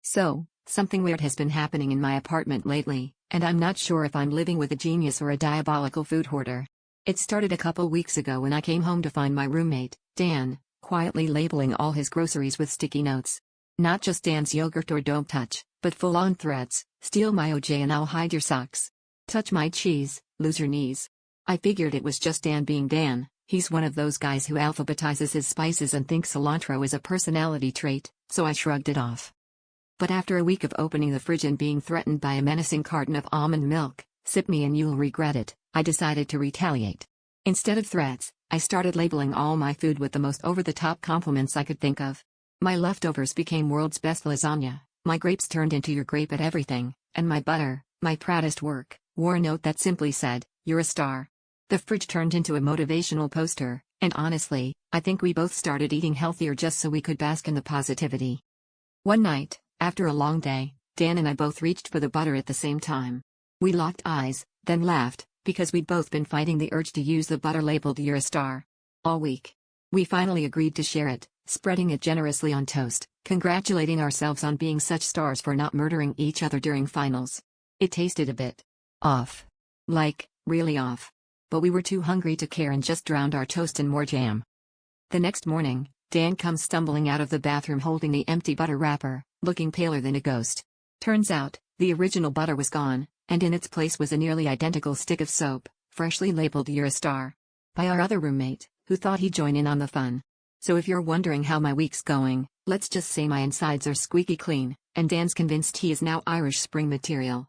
So, something weird has been happening in my apartment lately, and I'm not sure if I'm living with a genius or a diabolical food hoarder. It started a couple weeks ago when I came home to find my roommate, Dan, quietly labeling all his groceries with sticky notes. Not just Dan's yogurt or don't touch, but full-on threats: steal my OJ and I'll hide your socks. Touch my cheese, lose your knees. I figured it was just Dan being Dan. He's one of those guys who alphabetizes his spices and thinks cilantro is a personality trait, so I shrugged it off. But after a week of opening the fridge and being threatened by a menacing carton of almond milk, sip me and you'll regret it, I decided to retaliate. Instead of threats, I started labeling all my food with the most over-the-top compliments I could think of. My leftovers became world's best lasagna, my grapes turned into your grape at everything, and my butter, my proudest work, wore a note that simply said, "You're a star." The fridge turned into a motivational poster, and honestly, I think we both started eating healthier just so we could bask in the positivity. One night, after a long day, Dan and I both reached for the butter at the same time. We locked eyes, then laughed, because we'd both been fighting the urge to use the butter labeled "You're a star" all week. We finally agreed to share it, spreading it generously on toast, congratulating ourselves on being such stars for not murdering each other during finals. It tasted a bit off. Like, really off. But we were too hungry to care and just drowned our toast in more jam. The next morning, Dan comes stumbling out of the bathroom holding the empty butter wrapper, looking paler than a ghost. Turns out, the original butter was gone, and in its place was a nearly identical stick of soap, freshly labeled "You're a star" by our other roommate, who thought he'd join in on the fun. So if you're wondering how my week's going, let's just say my insides are squeaky clean, and Dan's convinced he is now Irish Spring material.